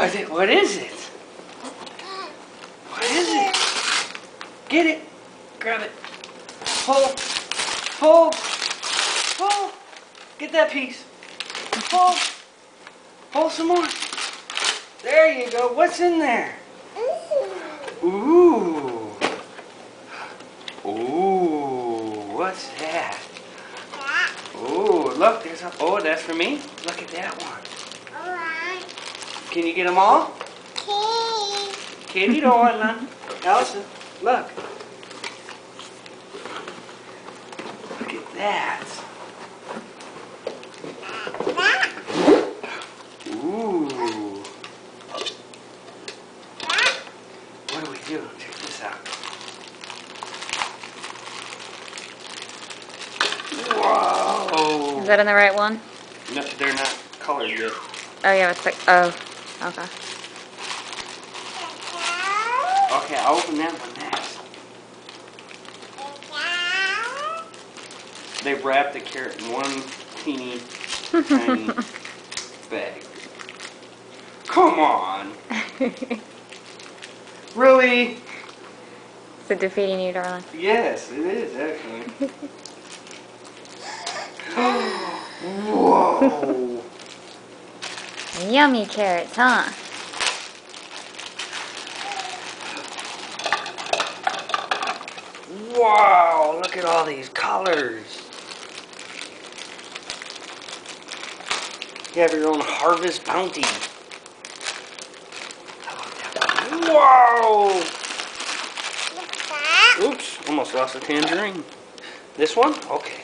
What is it? What is it? Get it. Grab it. Pull. Pull. Pull. Get that piece. Pull. Pull some more. There you go. What's in there? Ooh. Ooh. What's that? Ooh, look, there's a, oh, that's for me? Look at that one. Alright. Can you get them all? Okay. Kitty don't want none. Allison, look. Look at that. Ooh. What do we do? Check this out. Whoa. Is that in the right one? No, they're not colored yet. Oh yeah, it's like, oh, okay. Okay, I'll open that one next. They wrapped the carrot in one teeny tiny bag. Come on. Really? Is it defeating you, darling? Yes, it is actually. Whoa. Yummy carrots, huh? Wow, look at all these colors. You have your own harvest bounty. Whoa! Oops, almost lost a tangerine. This one? Okay.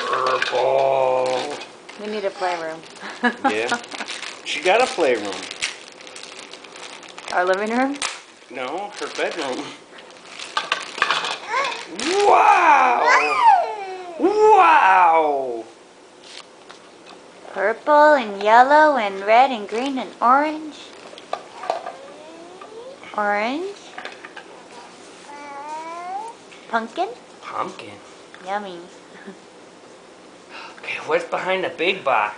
Purple. We need a playroom. Yeah. She got a playroom. Our living room? No, her bedroom. Wow! Wow! Purple and yellow and red and green and orange. Orange. Pumpkin? Pumpkin. Yummy. Okay, what's behind the big box?